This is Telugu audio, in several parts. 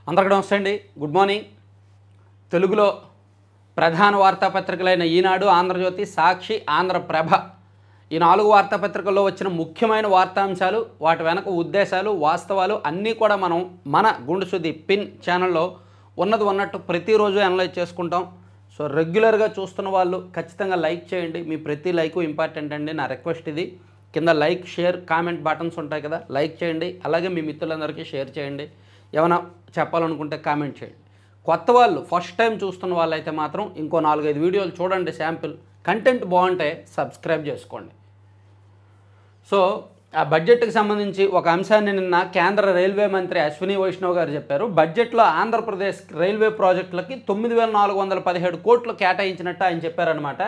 అందరికీ నమస్తే అండి. Good morning. తెలుగులో ప్రధాన వార్తాపత్రికలైన ఈనాడు, ఆంధ్రజ్యోతి, సాక్షి, ఆంధ్రప్రభ ఈ 4 వార్తాపత్రికల్లో వచ్చిన ముఖ్యమైన వార్తాంశాలు, వాటి వెనక ఉద్దేశాలు, వాస్తవాలు అన్నీ కూడా మనం మన గుండు సుది పిన్ ఛానల్లో ఉన్నది ఉన్నట్టు ప్రతిరోజు అనలైజ్ చేసుకుంటాం. సో రెగ్యులర్గా చూస్తున్న వాళ్ళు ఖచ్చితంగా లైక్ చేయండి. మీ ప్రతి లైకు ఇంపార్టెంట్ అండి. నా రిక్వెస్ట్ ఇది. కింద లైక్, షేర్, కామెంట్ బటన్స్ ఉంటాయి కదా, లైక్ చేయండి. అలాగే మీ మిత్రులందరికీ షేర్ చేయండి. ఏమైనా చెప్పాలనుకుంటే కామెంట్ చేయండి. కొత్త వాళ్ళు ఫస్ట్ టైం చూస్తున్న వాళ్ళైతే మాత్రం ఇంకో 4-5 వీడియోలు చూడండి. శాంపిల్ కంటెంట్ బాగుంటే సబ్స్క్రైబ్ చేసుకోండి. సో ఆ బడ్జెట్కి సంబంధించి ఒక అంశాన్ని నిన్న కేంద్ర రైల్వే మంత్రి అశ్విని వైష్ణవ్ గారు చెప్పారు. బడ్జెట్లో ఆంధ్రప్రదేశ్ రైల్వే ప్రాజెక్టులకి 9,417 కోట్లు కేటాయించినట్టు ఆయన చెప్పారనమాట.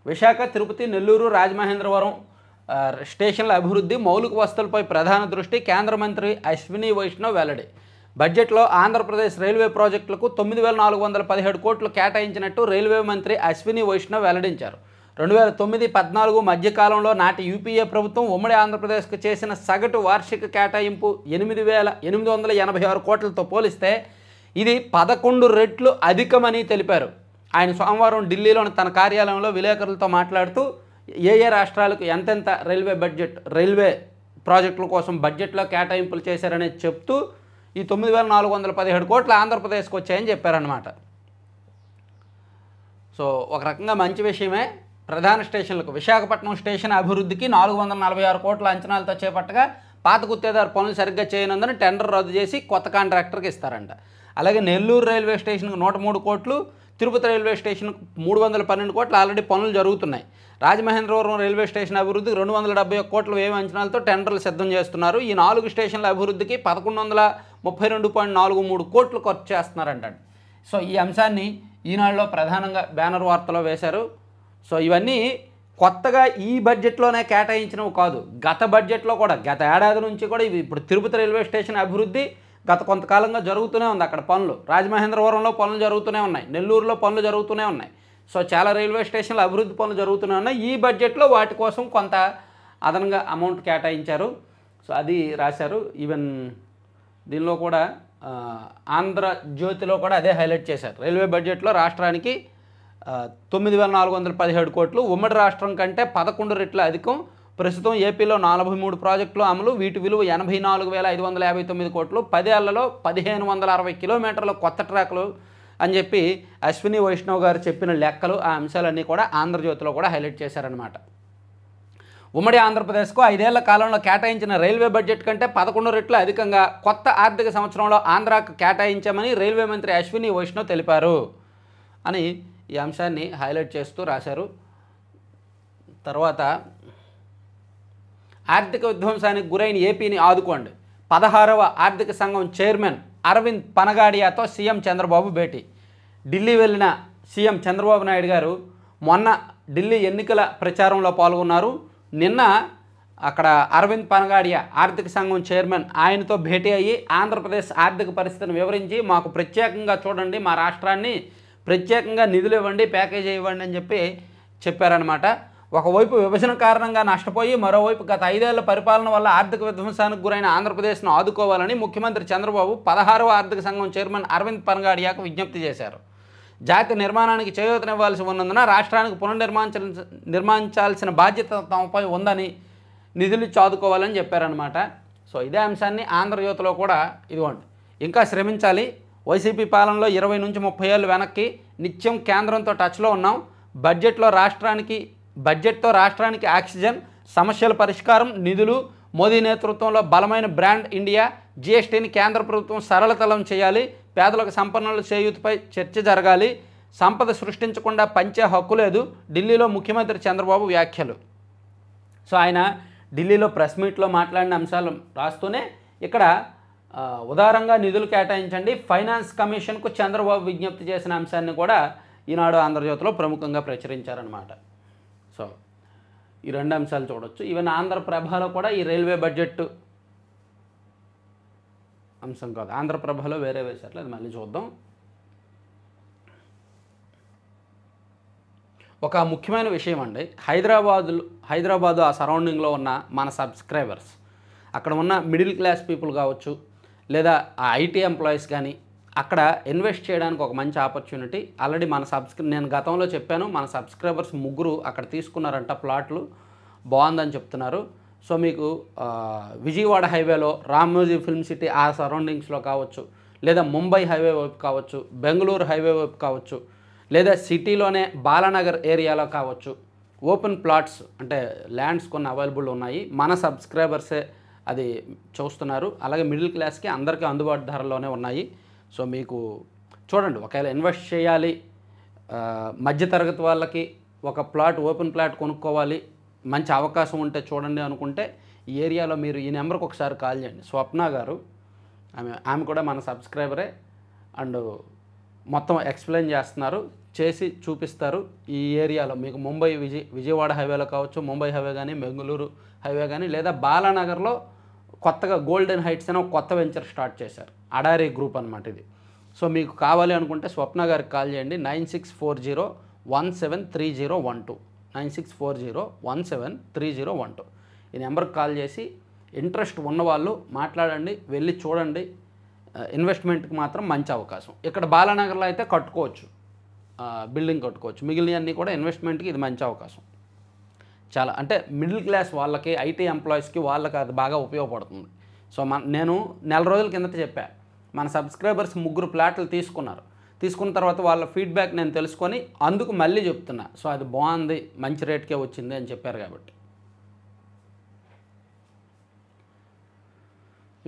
విశాఖ, తిరుపతి, నెల్లూరు, రాజమహేంద్రవరం స్టేషన్ల అభివృద్ధి, మౌలిక వసతులపై ప్రధాన దృష్టి కేంద్ర మంత్రి అశ్విని వైష్ణవ్ వెల్లడి. బడ్జెట్లో ఆంధ్రప్రదేశ్ రైల్వే ప్రాజెక్టులకు 9,417 కోట్లు కేటాయించినట్టు రైల్వే మంత్రి అశ్విని వైష్ణవ్ వెల్లడించారు. 2009-14 మధ్యకాలంలో నాటి యూపీఏ ప్రభుత్వం ఉమ్మడి ఆంధ్రప్రదేశ్కు చేసిన సగటు వార్షిక కేటాయింపు 8,886 కోట్లతో పోలిస్తే ఇది 11 రెట్లు అధికమని తెలిపారు. ఆయన సోమవారం ఢిల్లీలోని తన కార్యాలయంలో విలేకరులతో మాట్లాడుతూ ఏ రాష్ట్రాలకు ఎంతెంత రైల్వే ప్రాజెక్టుల కోసం బడ్జెట్లో కేటాయింపులు చేశారనేది చెప్తూ ఈ 9,417 కోట్లు ఆంధ్రప్రదేశ్కి వచ్చాయని చెప్పారన్నమాట. సో ఒక రకంగా మంచి విషయమే. ప్రధాన స్టేషన్లకు విశాఖపట్నం స్టేషన్ అభివృద్ధికి 446 కోట్ల అంచనాలతో చేపట్టగా పాత గుత్తేదారు పనులు సరిగ్గా చేయనందున టెండర్ రద్దు చేసి కొత్త కాంట్రాక్టర్కి ఇస్తారంట. అలాగే నెల్లూరు రైల్వే స్టేషన్కు 103 కోట్లు, తిరుపతి రైల్వే స్టేషన్కు 312 కోట్లు ఆల్రెడీ పనులు జరుగుతున్నాయి. రాజమహేంద్రవరం రైల్వే స్టేషన్ అభివృద్ధికి 271 కోట్ల వ్యయం అంచనాలతో టెండర్లు సిద్ధం చేస్తున్నారు. ఈ 4 స్టేషన్ల అభివృద్ధికి 1,132.43 కోట్లు ఖర్చు చేస్తున్నారంట. సో ఈ అంశాన్ని ఈనాడులో ప్రధానంగా బ్యానర్ వార్తలో వేశారు. సో ఇవన్నీ కొత్తగా ఈ బడ్జెట్లోనే కేటాయించినవి కాదు, గత బడ్జెట్లో కూడా గత ఏడాది నుంచి కూడా ఇవి. ఇప్పుడు తిరుపతి రైల్వే స్టేషన్ అభివృద్ధి గత కొంతకాలంగా జరుగుతూనే ఉంది. అక్కడ పనులు, రాజమహేంద్రవరంలో పనులు జరుగుతూనే ఉన్నాయి, నెల్లూరులో పనులు జరుగుతూనే ఉన్నాయి. సో చాలా రైల్వే స్టేషన్ల అభివృద్ధి పనులు జరుగుతూనే ఉన్నాయి. ఈ బడ్జెట్లో వాటి కోసం కొంత అదనంగా అమౌంట్ కేటాయించారు. సో అది రాశారు. ఈవెన్ దీనిలో కూడా ఆంధ్రజ్యోతిలో కూడా అదే హైలైట్ చేశారు. రైల్వే బడ్జెట్లో రాష్ట్రానికి 9,417 కోట్లు, ఉమ్మడి రాష్ట్రం కంటే 11 రెట్ల అధికం. ప్రస్తుతం ఏపీలో 43 ప్రాజెక్టులు అమలు, వీటి విలువ 84,559 కోట్లు. 10 ఏళ్లలో 1,560 కిలోమీటర్ల కొత్త ట్రాక్లు అని చెప్పి అశ్విని వైష్ణవ్ గారు చెప్పిన లెక్కలు, ఆ అంశాలన్నీ కూడా ఆంధ్రజ్యోతిలో కూడా హైలైట్ చేశారనమాట. ఉమ్మడి ఆంధ్రప్రదేశ్కు 5 ఏళ్ల కాలంలో కేటాయించిన రైల్వే బడ్జెట్ కంటే 11 రెట్ల అధికంగా కొత్త ఆర్థిక సంవత్సరంలో ఆంధ్రాకు కేటాయించామని రైల్వే మంత్రి అశ్విని వైష్ణవ్ తెలిపారు అని ఈ అంశాన్ని హైలైట్ చేస్తూ రాశారు. తర్వాత ఆర్థిక విధ్వంసానికి గురైన ఏపీని ఆదుకోండి. 16వ ఆర్థిక సంఘం చైర్మన్ అరవింద్ పనగాడియాతో సీఎం చంద్రబాబు భేటీ. ఢిల్లీ వెళ్ళిన సీఎం చంద్రబాబు నాయుడు గారు మొన్న ఢిల్లీ ఎన్నికల ప్రచారంలో పాల్గొన్నారు. నిన్న అక్కడ అరవింద్ పనగాడియా ఆర్థిక సంఘం చైర్మన్ ఆయనతో భేటీ అయ్యి ఆంధ్రప్రదేశ్ ఆర్థిక పరిస్థితిని వివరించి మాకు ప్రత్యేకంగా చూడండి, మా రాష్ట్రాన్ని ప్రత్యేకంగా నిధులు ఇవ్వండి, ప్యాకేజీ ఇవ్వండి అని చెప్పారనమాట. ఒకవైపు విభజన కారణంగా నష్టపోయి, మరోవైపు గత 5 ఏళ్ల పరిపాలన వల్ల ఆర్థిక విధ్వంసానికి గురైన ఆంధ్రప్రదేశ్ను ఆదుకోవాలని ముఖ్యమంత్రి చంద్రబాబు 16వ ఆర్థిక సంఘం చైర్మన్ అరవింద్ పనగాడియాకు విజ్ఞప్తి చేశారు. జాతి నిర్మాణానికి చేయూతనివ్వాల్సి ఉన్నందున రాష్ట్రానికి నిర్మించాల్సిన బాధ్యత తమపై ఉందని నిధులు ఆదుకోవాలని చెప్పారనమాట. సో ఇదే అంశాన్ని ఆంధ్రజ్యోతిలో కూడా ఇదిగోండి, ఇంకా శ్రమించాలి, వైసీపీ పాలనలో 20 నుంచి 30 ఏళ్ళు వెనక్కి, నిత్యం కేంద్రంతో టచ్లో ఉన్నాం, బడ్జెట్తో రాష్ట్రానికి ఆక్సిజన్, సమస్యల పరిష్కారం, నిధులు, మోదీ నేతృత్వంలో బలమైన బ్రాండ్ ఇండియా, జీఎస్టీని కేంద్ర ప్రభుత్వం సరళతరం చేయాలి, పేదలకు సంపన్నుల చేయూతపై చర్చ జరగాలి, సంపద సృష్టించకుండా పంచే హక్కు లేదు, ఢిల్లీలో ముఖ్యమంత్రి చంద్రబాబు వ్యాఖ్యలు. సో ఆయన ఢిల్లీలో ప్రెస్ మీట్లో మాట్లాడిన అంశాలు రాస్తూనే ఇక్కడ ఉదారంగా నిధులు కేటాయించండి, ఫైనాన్స్ కమిషన్కు చంద్రబాబు విజ్ఞప్తి చేసిన అంశాన్ని కూడా ఈనాడు ఆంధ్రజ్యోతిలో ప్రముఖంగా ప్రచురించారనమాట. సో ఈ 2 అంశాలు చూడొచ్చు. ఈవెన్ ఆంధ్రప్రభలో కూడా ఈ రైల్వే బడ్జెట్ అంశం కాదు, ఆంధ్రప్రభలో వేరే వేశారు, అది మళ్ళీ చూద్దాం. ఒక ముఖ్యమైన విషయం అండి, హైదరాబాదు ఆ సరౌండింగ్లో ఉన్న మన సబ్స్క్రైబర్స్, అక్కడ ఉన్న మిడిల్ క్లాస్ పీపుల్ కావచ్చు, లేదా ఆ ఐటీ ఎంప్లాయీస్ కానీ, అక్కడ ఇన్వెస్ట్ చేయడానికి ఒక మంచి ఆపర్చునిటీ. ఆల్రెడీ నేను గతంలో చెప్పాను, మన సబ్స్క్రైబర్స్ 3 అక్కడ తీసుకున్నారంట ప్లాట్లు, బాగుందని చెప్తున్నారు. సో మీకు విజయవాడ హైవేలో రామోజీ ఫిల్మ్ సిటీ ఆ సరౌండింగ్స్లో కావచ్చు, లేదా ముంబై హైవే వైపు కావచ్చు, బెంగళూరు హైవే వైపు కావచ్చు, లేదా సిటీలోనే బాలానగర్ ఏరియాలో కావచ్చు, ఓపెన్ ప్లాట్స్ అంటే ల్యాండ్స్ కొన్ని అవైలబుల్ ఉన్నాయి. మన సబ్స్క్రైబర్సే అది చూస్తున్నారు. అలాగే మిడిల్ క్లాస్కి అందరికీ అందుబాటు ధరలోనే ఉన్నాయి. సో మీకు చూడండి, ఒకవేళ ఇన్వెస్ట్ చేయాలి, మధ్యతరగతి వాళ్ళకి ఒక ప్లాట్ ఓపెన్ ప్లాట్ కొనుక్కోవాలి, మంచి అవకాశం ఉంటే చూడండి అనుకుంటే ఈ ఏరియాలో మీరు ఈ నెంబర్కి ఒకసారి కాల్ చేయండి. స్వప్న గారు, ఆమె కూడా మన సబ్స్క్రైబరే. అండ్ మొత్తం ఎక్స్ప్లెయిన్ చేస్తున్నారు, చేసి చూపిస్తారు. ఈ ఏరియాలో మీకు ముంబై విజయవాడ హైవేలో కావచ్చు, ముంబై హైవే కానీ, బెంగళూరు హైవే కానీ, లేదా బాలానగర్లో కొత్తగా గోల్డెన్ హైట్స్ అని ఒక కొత్త వెంచర్ స్టార్ట్ చేశారు, అడారీ గ్రూప్ అనమాట ఇది. సో మీకు కావాలి అనుకుంటే స్వప్న గారికి కాల్ చేయండి. 9640173012 9640173012 ఈ నెంబర్కి కాల్ చేసి ఇంట్రెస్ట్ ఉన్నవాళ్ళు మాట్లాడండి, వెళ్ళి చూడండి. ఇన్వెస్ట్మెంట్కి మాత్రం మంచి అవకాశం. ఇక్కడ బాలానగర్లో అయితే కట్టుకోవచ్చు, బిల్డింగ్ కట్టుకోవచ్చు. మిగిలినవన్నీ కూడా ఇన్వెస్ట్మెంట్కి ఇది మంచి అవకాశం. చాలా అంటే మిడిల్ క్లాస్ వాళ్ళకి, ఐటీ ఎంప్లాయీస్కి వాళ్ళకి అది బాగా ఉపయోగపడుతుంది. సో నేను నెల రోజుల కిందట చెప్పా, మన సబ్స్క్రైబర్స్ 3 ప్లాట్లు తీసుకున్నారు. తీసుకున్న తర్వాత వాళ్ళ ఫీడ్బ్యాక్ నేను తెలుసుకొని అందుకు మళ్ళీ చెప్తున్నా. సో అది బాగుంది, మంచి రేట్కే వచ్చింది అని చెప్పారు కాబట్టి.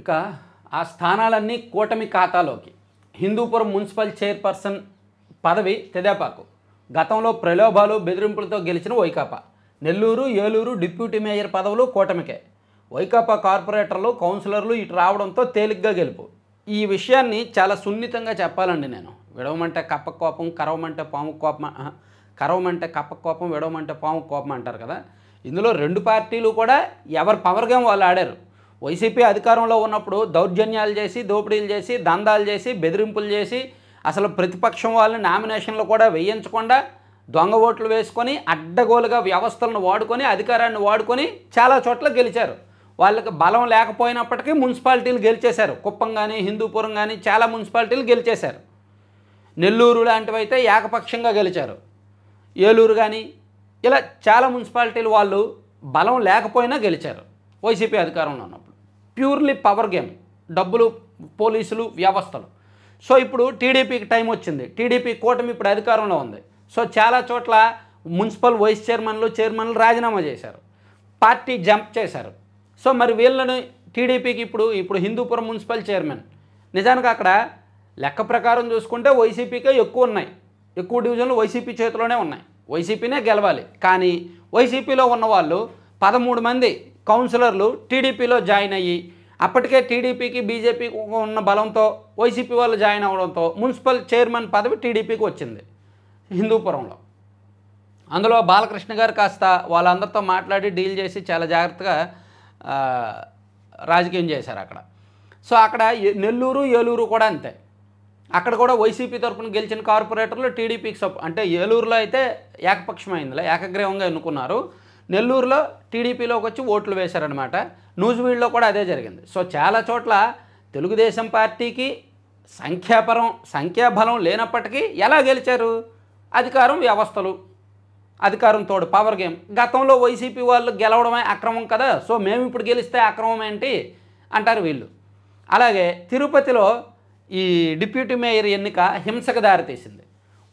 ఇక ఆ స్థానాలన్నీ కూటమి ఖాతాలోకి. హిందూపురం మున్సిపల్ చైర్పర్సన్ పదవి తెదేపాకు. గతంలో ప్రలోభాలు బెదిరింపులతో గెలిచిన వైకాపా. నెల్లూరు, ఏలూరు డిప్యూటీ మేయర్ పదవులు కూటమికే. వైకాపా కార్పొరేటర్లు, కౌన్సిలర్లు ఇటు రావడంతో తేలిగ్గా గెలుపు. ఈ విషయాన్ని చాలా సున్నితంగా చెప్పాలండి నేను. విడవమంటే కప్ప కోపం, కరవమంటే పాము కోపం, కరవమంటే కప్ప కోపం, విడవమంటే పాము కోపం అంటారు కదా. ఇందులో 2 పార్టీలు కూడా ఎవరి పవర్ గేమ్ వాళ్ళు ఆడారు. వైసీపీ అధికారంలో ఉన్నప్పుడు దౌర్జన్యాలు చేసి, దోపిడీలు చేసి, దందాలు చేసి, బెదిరింపులు చేసి, అసలు ప్రతిపక్షం వాళ్ళని నామినేషన్లు కూడా వేయించకుండా దొంగ ఓట్లు వేసుకొని అడ్డగోలుగా వ్యవస్థలను వాడుకొని, అధికారాన్ని వాడుకొని చాలా చోట్ల గెలిచారు. వాళ్ళకి బలం లేకపోయినప్పటికీ మున్సిపాలిటీలు గెలిచేశారు. కుప్పం కానీ, హిందూపురం కానీ చాలా మున్సిపాలిటీలు గెలిచేశారు. నెల్లూరు లాంటివి అయితే ఏకపక్షంగా గెలిచారు. ఏలూరు కానీ ఇలా చాలా మున్సిపాలిటీలు వాళ్ళు బలం లేకపోయినా గెలిచారు వైసీపీ అధికారంలో ఉన్నప్పుడు. ప్యూర్లీ పవర్ గేమ్, డబ్బులు, పోలీసులు, వ్యవస్థలు. సో ఇప్పుడు టీడీపీకి టైం వచ్చింది. టీడీపీ కూటమి ఇప్పుడు అధికారంలో ఉంది. సో చాలా చోట్ల మున్సిపల్ వైస్ చైర్మన్లు రాజీనామా చేశారు, పార్టీ జంప్ చేశారు. సో మరి వీళ్ళని టీడీపీకి ఇప్పుడు హిందూపురం మున్సిపల్ చైర్మన్ నిజానికి అక్కడ లెక్క ప్రకారం చూసుకుంటే వైసీపీకే ఎక్కువ ఉన్నాయి, ఎక్కువ డివిజన్లు వైసీపీ చేతిలోనే ఉన్నాయి, వైసీపీనే గెలవాలి. కానీ వైసీపీలో ఉన్నవాళ్ళు 13 మంది కౌన్సిలర్లు టీడీపీలో జాయిన్ అయ్యి, అప్పటికే టీడీపీకి బీజేపీకి ఉన్న బలంతో వైసీపీ వాళ్ళు జాయిన్ అవ్వడంతో మున్సిపల్ చైర్మన్ పదవి టీడీపీకి వచ్చింది హిందూపురంలో. అందులో బాలకృష్ణ గారు కాస్త వాళ్ళందరితో మాట్లాడి డీల్ చేసి చాలా జాగ్రత్తగా రాజకీయం చేశారు అక్కడ. సో అక్కడ నెల్లూరు, ఏలూరు కూడా అంతే. అక్కడ కూడా వైసీపీ తరఫున గెలిచిన కార్పొరేటర్లు టీడీపీకి అంటే ఏలూరులో అయితే ఏకపక్షమైందిలే, ఏకగ్రీవంగా ఎన్నుకున్నారు. నెల్లూరులో టీడీపీలోకి వచ్చి ఓట్లు వేశారనమాట. నూజివీడులో కూడా అదే జరిగింది. సో చాలా చోట్ల తెలుగుదేశం పార్టీకి సంఖ్యాబలం లేనప్పటికీ ఎలా గెలిచారు? అధికారం, వ్యవస్థలు, అధికారం తోడు పవర్ గేమ్. గతంలో వైసీపీ వాళ్ళు గెలవడమే అక్రమం కదా, సో మేము ఇప్పుడు గెలిస్తే అక్రమం ఏంటి అంటారు వీళ్ళు. అలాగే తిరుపతిలో ఈ డిప్యూటీ మేయర్ ఎన్నిక హింసకు దారితీసింది.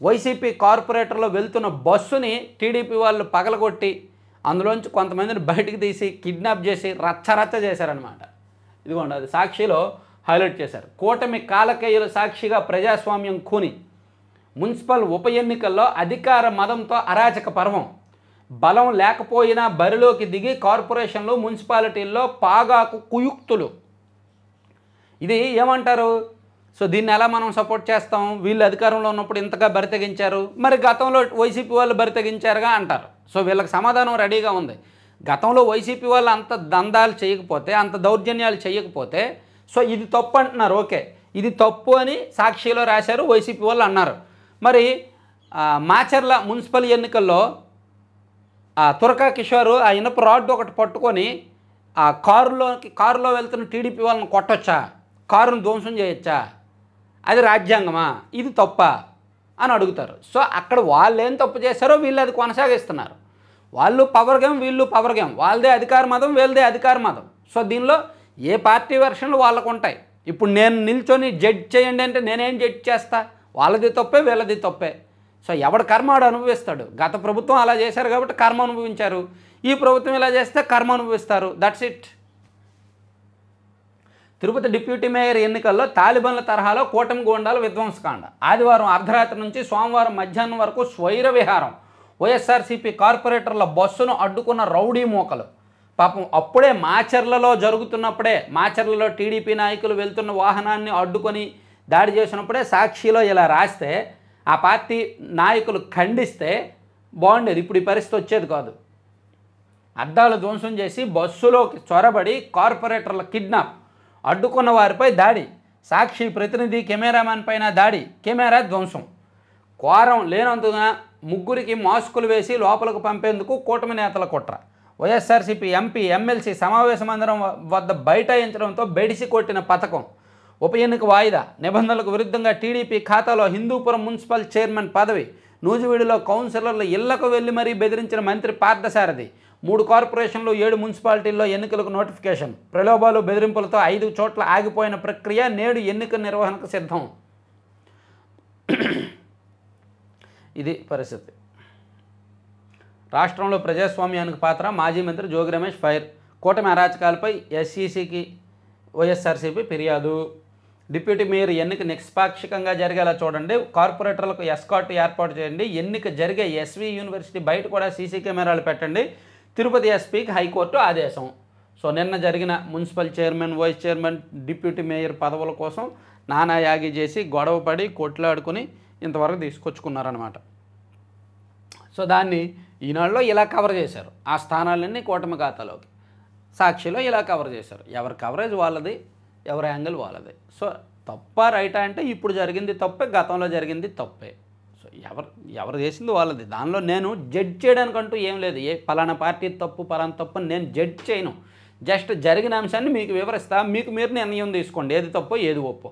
వైసీపీ కార్పొరేటర్లో వెళ్తున్న బస్సుని టీడీపీ వాళ్ళు పగలగొట్టి అందులోంచి కొంతమందిని బయటికి తీసి కిడ్నాప్ చేసి రచ్చరచ్చ చేశారనమాట. ఇదిగోండి, అది సాక్షిలో హైలైట్ చేశారు. కూటమి కాలకేయుల సాక్షిగా ప్రజాస్వామ్యం కూని. మున్సిపల్ ఉప ఎన్నికల్లో అధికార మదంతో అరాచక పర్వం. బలం లేకపోయినా బరిలోకి దిగి కార్పొరేషన్లు, మున్సిపాలిటీల్లో పాగాకు కుయుక్తులు. ఇది ఏమంటారు? సో దీన్ని ఎలా మనం సపోర్ట్ చేస్తాం? వీళ్ళు అధికారంలో ఉన్నప్పుడు ఇంతగా బరితెగించారు, మరి గతంలో వైసీపీ వాళ్ళు బరితెగించారుగా అంటారు. సో వీళ్ళకి సమాధానం రెడీగా ఉంది. గతంలో వైసీపీ వాళ్ళు అంత దందాలు చేయకపోతే, అంత దౌర్జన్యాలు చేయకపోతే, సో ఇది తప్పు అంటున్నారు. ఓకే, ఇది తప్పు అని సాక్షిలో రాశారు, వైసీపీ వాళ్ళు అన్నారు. మరి మాచర్ల మున్సిపల్ ఎన్నికల్లో తురకా కిషోర్ ఆ ఇనప రాడ్ ఒకటి పట్టుకొని ఆ కారులో వెళ్తున్న టీడీపీ వాళ్ళని కొట్టొచ్చా? కారును ధ్వంసం చేయొచ్చా? అది రాజ్యాంగమా, ఇది తప్పా అని అడుగుతారు. సో అక్కడ వాళ్ళు ఏం తప్పు చేశారో వీళ్ళు అది కొనసాగిస్తున్నారు. వాళ్ళు పవర్ గేమ్, వీళ్ళు పవర్ గేమ్, వాళ్ళదే అధికార మతం, వీళ్ళదే అధికార మతం. సో దీనిలో ఏ పార్టీ వెర్షన్లు వాళ్ళకు ఉంటాయి. ఇప్పుడు నేను నిల్చొని జడ్జ్ చేయండి అంటే నేనేం జడ్జ్ చేస్తా? వాళ్ళది తప్పే, వీళ్ళది తప్పే. సో ఎవడు కర్మ వాడు అనుభవిస్తాడు. గత ప్రభుత్వం అలా చేశారు కాబట్టి కర్మ అనుభవించారు, ఈ ప్రభుత్వం ఇలా చేస్తే కర్మ అనుభవిస్తారు. That's it. Tirupati deputy mayor ఎన్నికల్లో తాలిబాన్ల తరహాలో కూటమి గూండాల విధ్వంసకాండ. ఆదివారం అర్ధరాత్రి నుంచి సోమవారం మధ్యాహ్నం వరకు స్వైర విహారం. వైఎస్ఆర్సీపీ కార్పొరేటర్ల బస్సును అడ్డుకున్న రౌడీ మూకలు. పాపం అప్పుడే మాచర్లలో జరుగుతున్నప్పుడే, మాచర్లలో టీడీపీ నాయకులు వెళ్తున్న వాహనాన్ని అడ్డుకొని దాడి చేసినప్పుడే సాక్షిలో ఇలా రాస్తే ఆ పార్టీ నాయకులు ఖండిస్తే బాగుండేది. ఇప్పుడు ఈ పరిస్థితి వచ్చేది కాదు. అద్దాలు ధ్వంసం చేసి బస్సులోకి చొరబడి కార్పొరేటర్ల కిడ్నాప్, అడ్డుకున్న వారిపై దాడి, సాక్షి ప్రతినిధి కెమెరామెన్ పైన దాడి, కెమెరా ధ్వంసం. కోరం లేనందున ముగ్గురికి మాస్కులు వేసి లోపలకు పంపేందుకు కూటమి నేతల కుట్ర. వైఎస్ఆర్సీపీ ఎంపీ ఎమ్మెల్సీ సమావేశ మందిరం వద్ద బైఠాయించడంతో బెడిసి కొట్టిన పథకం. ఉప ఎన్నిక వాయిదా, నిబంధనలకు విరుద్ధంగా టీడీపీ ఖాతాలో హిందూపురం మున్సిపల్ చైర్మన్ పదవి. నూజివీడులో కౌన్సిలర్ల ఇళ్లకు వెళ్లి మరీ బెదిరించిన మంత్రి పార్థసారథి. 3 కార్పొరేషన్లు 7 మున్సిపాలిటీల్లో ఎన్నికలకు నోటిఫికేషన్. ప్రలోభాలు బెదిరింపులతో 5 చోట్ల ఆగిపోయిన ప్రక్రియ నేడు ఎన్నిక నిర్వహణకు సిద్ధం. ఇది పరిస్థితి. రాష్ట్రంలో ప్రజాస్వామ్యానికి పాత్ర, మాజీ మంత్రి జోగి రమేష్ ఫైర్. కూటమి అరాచకాలపై ఎస్ఈసికి వైఎస్ఆర్సీపీ ఫిర్యాదు. డిప్యూటీ మేయర్ ఎన్నిక నిష్పాక్షికంగా జరిగేలా చూడండి, కార్పొరేటర్లకు ఎస్కాట్ ఏర్పాటు చేయండి, ఎన్నిక జరిగే ఎస్వి యూనివర్సిటీ బయట కూడా సీసీ కెమెరాలు పెట్టండి, తిరుపతి ఎస్పీకి హైకోర్టు ఆదేశం. సో నిన్న జరిగిన municipal chairman, vice chairman, deputy mayor పదవుల కోసం నానాయాగి చేసి గొడవపడి కొట్లాడుకుని ఇంతవరకు తీసుకొచ్చుకున్నారనమాట. సో దాన్ని ఈనాడులో ఇలా కవర్ చేశారు. ఆ స్థానాలన్నీ కూటమి ఖాతాలోకి. సాక్షిలో ఇలా కవర్ చేశారు. ఎవరి కవరేజ్ వాళ్ళది, ఎవరి యాంగిల్ వాళ్ళది. సో తప్ప రైటా అంటే ఇప్పుడు జరిగింది తప్పే, గతంలో జరిగింది తప్పే. సో ఎవరు చేసింది వాళ్ళది. దానిలో నేను జడ్జ్ చేయడానికంటూ ఏం లేదు. ఏ పలానా పార్టీ తప్పు, పలానా తప్పు అని నేను జడ్జ్ చేయను. జస్ట్ జరిగిన అంశాన్ని మీకు వివరిస్తా, మీకు మీరు నిర్ణయం తీసుకోండి, ఏది తప్పో ఏది ఒప్పో.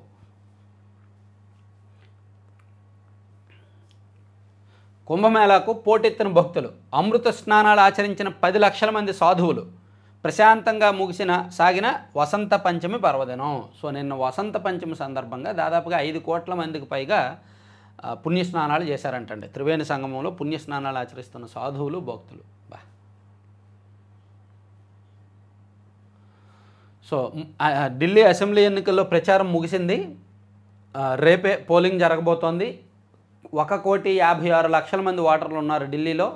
కుంభమేళాకు పోటెత్తిన భక్తులు. అమృత స్నానాలు ఆచరించిన 10 లక్షల మంది సాధువులు. ప్రశాంతంగా సాగిన వసంత పంచమి పర్వదినం. సో నిన్న వసంత పంచమి సందర్భంగా దాదాపుగా 5 కోట్ల మందికి పైగా పుణ్యస్నానాలు చేశారంటండి. త్రివేణి సంగమంలో పుణ్యస్నానాలు ఆచరిస్తున్న సాధువులు, భక్తులు. సో ఢిల్లీ అసెంబ్లీ ఎన్నికల్లో ప్రచారం ముగిసింది. రేపే పోలింగ్ జరగబోతోంది. 1,56,00,000 మంది ఓటర్లు ఉన్నారు ఢిల్లీలో.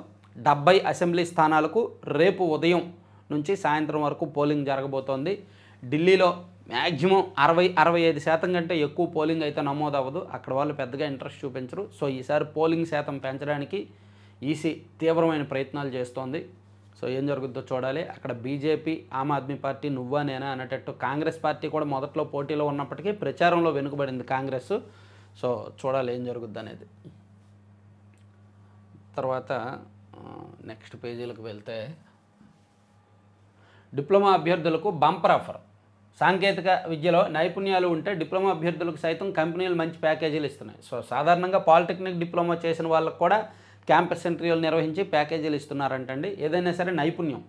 70 అసెంబ్లీ స్థానాలకు రేపు ఉదయం నుంచి సాయంత్రం వరకు పోలింగ్ జరగబోతోంది. ఢిల్లీలో మ్యాక్సిమం 60-65% కంటే ఎక్కువ పోలింగ్ అయితే నమోదవ్వదు. అక్కడ వాళ్ళు పెద్దగా ఇంట్రెస్ట్ చూపించరు. సో ఈసారి పోలింగ్ శాతం పెంచడానికి ఈసీ తీవ్రమైన ప్రయత్నాలు చేస్తోంది. సో ఏం జరుగుతుందో చూడాలి. అక్కడ బీజేపీ, ఆమ్ ఆద్మీ పార్టీ నువ్వా నేనా అనేటట్టు కాంగ్రెస్ పార్టీ కూడా మొదట్లో పోటీలో ఉన్నప్పటికీ ప్రచారంలో వెనుకబడింది కాంగ్రెస్. సో చూడాలి ఏం జరుగుద్ది అనేది. తర్వాత నెక్స్ట్ పేజీలకు వెళ్తే డిప్లొమా అభ్యర్థులకు బంపర్ ఆఫర్. సాంకేతిక విద్యలో నైపుణ్యాలు ఉంటే డిప్లొమా అభ్యర్థులకు సైతం కంపెనీలు మంచి ప్యాకేజీలు ఇస్తున్నాయి. సో సాధారణంగా పాలిటెక్నిక్ డిప్లొమా చేసిన వాళ్ళకు కూడా క్యాంపస్ ఇంటర్వ్యూలు నిర్వహించి ప్యాకేజీలు ఇస్తున్నారంటండి. ఏదైనా సరే నైపుణ్యం.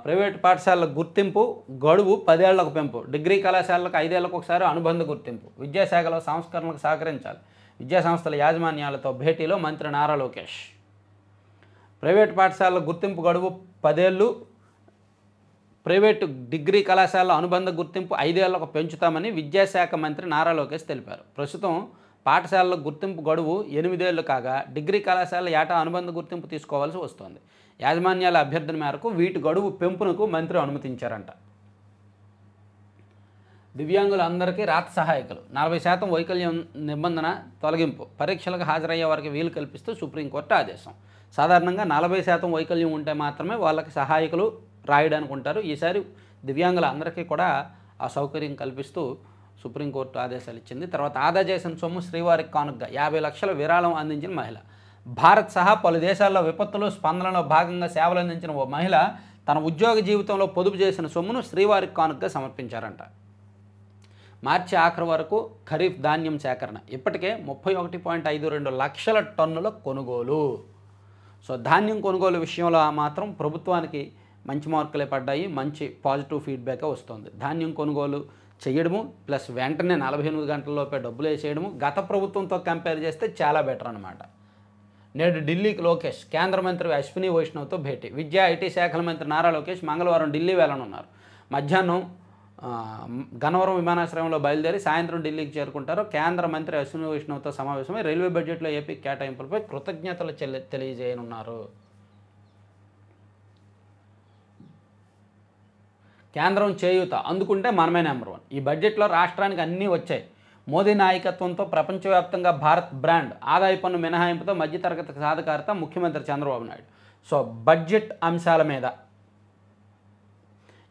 ప్రైవేట్ పాఠశాలలకు గుర్తింపు గడువు 10 ఏళ్లకు పెంపు. డిగ్రీ కళాశాలకు 5 ఏళ్లకు ఒకసారి అనుబంధ గుర్తింపు. విద్యాశాఖలో సంస్కరణలకు సహకరించాలి. విద్యాసంస్థల యాజమాన్యాలతో భేటీలో మంత్రి నారా లోకేష్. ప్రైవేట్ పాఠశాలల గుర్తింపు గడువు 10 ఏళ్ళు, ప్రైవేటు డిగ్రీ కళాశాల అనుబంధ గుర్తింపు 5 ఏళ్లకు పెంచుతామని విద్యాశాఖ మంత్రి నారా లోకేష్ తెలిపారు. ప్రస్తుతం పాఠశాలల గుర్తింపు గడువు 8 ఏళ్లు కాగా డిగ్రీ కళాశాల ఏటా అనుబంధ గుర్తింపు తీసుకోవాల్సి వస్తోంది. యాజమాన్యాల అభ్యర్థన మేరకు వీటి గడువు పెంపునకు మంత్రి అనుమతించారంట. దివ్యాంగులందరికీ రాత సహాయకులు 40% వైకల్యం నిబంధన తొలగింపు. పరీక్షలకు హాజరయ్యే వారికి వీలు కల్పిస్తూ సుప్రీంకోర్టు ఆదేశం. సాధారణంగా 40% వైకల్యం ఉంటే మాత్రమే వాళ్ళకి సహాయకులు రాయడానికి ఉంటారు. ఈసారి దివ్యాంగులందరికీ కూడా ఆ సౌకర్యం కల్పిస్తూ సుప్రీంకోర్టు ఆదేశాలు ఇచ్చింది. తర్వాత ఆదా చేసిన సొమ్ము శ్రీవారికి కానుకగా 50 లక్షల విరాళం అందించిన మహిళ. భారత్ సహా పలు దేశాల్లో విపత్తులు స్పందనలో భాగంగా సేవలు అందించిన ఓ మహిళ తన ఉద్యోగ జీవితంలో పొదుపు చేసిన సొమ్మును శ్రీవారికి కానుకగా సమర్పించారంట. మార్చి ఆఖరు వరకు ఖరీఫ్ ధాన్యం సేకరణ ఇప్పటికే 31.52 లక్షల టన్నుల కొనుగోలు. సో ధాన్యం కొనుగోలు విషయంలో మాత్రం ప్రభుత్వానికి మంచి మార్కులే పడ్డాయి, మంచి పాజిటివ్ ఫీడ్బ్యాక్ వస్తుంది. ధాన్యం కొనుగోలు చేయడము ప్లస్ వెంటనే 48 గంటలలోపే డబ్బులు వేసేయడము గత ప్రభుత్వంతో కంపేర్ చేస్తే చాలా బెటర్ అనమాట. నేడు ఢిల్లీకి లోకేష్, కేంద్ర మంత్రి అశ్విని వైష్ణవ్తో భేటీ. విద్యా ఐటీ శాఖల మంత్రి నారా లోకేష్ మంగళవారం ఢిల్లీ వెళ్ళనున్నారు. మధ్యాహ్నం గన్నవరం విమానాశ్రయంలో బయలుదేరి సాయంత్రం ఢిల్లీకి చేరుకుంటారు. కేంద్ర మంత్రి అశ్విని వైష్ణవ్తో సమావేశమై రైల్వే బడ్జెట్లో ఏపీ కేటాయింపులపై కృతజ్ఞతలు తెలియజేయనున్నారు. కేంద్రం చేయూత అందుకుంటే మనమే నెంబర్ 1. ఈ బడ్జెట్లో రాష్ట్రానికి అన్నీ వచ్చాయి. మోదీ నాయకత్వంతో ప్రపంచవ్యాప్తంగా భారత్ బ్రాండ్, ఆదాయ పన్ను మినహాయింపుతో మధ్యతరగతి సాధికారత ముఖ్యమంత్రి చంద్రబాబు నాయుడు. సో బడ్జెట్ అంశాల మీద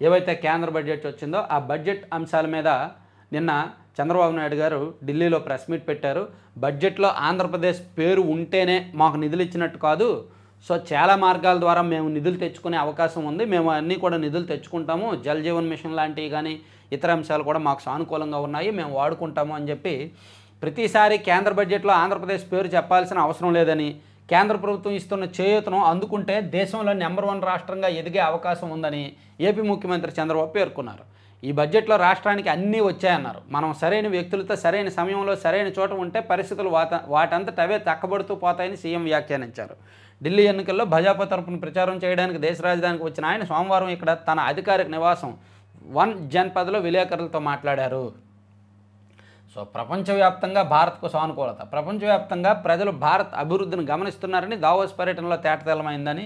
ఏవైతే కేంద్ర బడ్జెట్ వచ్చిందో ఆ బడ్జెట్ అంశాల మీద నిన్న చంద్రబాబు నాయుడు గారు ఢిల్లీలో ప్రెస్ మీట్ పెట్టారు. బడ్జెట్లో ఆంధ్రప్రదేశ్ పేరు ఉంటేనే మాకు నిధులు ఇచ్చినట్టు కాదు, సో చాలా మార్గాల ద్వారా మేము నిధులు తెచ్చుకునే అవకాశం ఉంది, మేము అన్నీ కూడా నిధులు తెచ్చుకుంటాము, జల్ జీవన్ మిషన్ లాంటివి కానీ ఇతర అంశాలు కూడా మాకు సానుకూలంగా ఉన్నాయి, మేము వాడుకుంటాము అని చెప్పి ప్రతిసారి కేంద్ర బడ్జెట్లో ఆంధ్రప్రదేశ్ పేరు చెప్పాల్సిన అవసరం లేదని, కేంద్ర ప్రభుత్వం ఇస్తున్న చేయూతను అందుకుంటే దేశంలో నెంబర్ 1 రాష్ట్రంగా ఎదిగే అవకాశం ఉందని ఏపీ ముఖ్యమంత్రి చంద్రబాబు పేర్కొన్నారు. ఈ బడ్జెట్లో రాష్ట్రానికి అన్నీ వచ్చాయన్నారు. మనం సరైన వ్యక్తులతో సరైన సమయంలో సరైన చోట ఉంటే పరిస్థితులు వాటంతట అవే తక్కబడుతూ పోతాయని సీఎం వ్యాఖ్యానించారు. ఢిల్లీ ఎన్నికల్లో భాజపా తరపున ప్రచారం చేయడానికి దేశ రాజధానికి వచ్చిన ఆయన సోమవారం ఇక్కడ తన అధికారిక నివాసం 1 జన్పథ్లో విలేకరులతో మాట్లాడారు. సో ప్రపంచవ్యాప్తంగా భారత్కు సానుకూలత, ప్రపంచవ్యాప్తంగా ప్రజలు భారత్ అభివృద్ధిని గమనిస్తున్నారని దావోస్ పర్యటనలో తేటతెల్లమైందని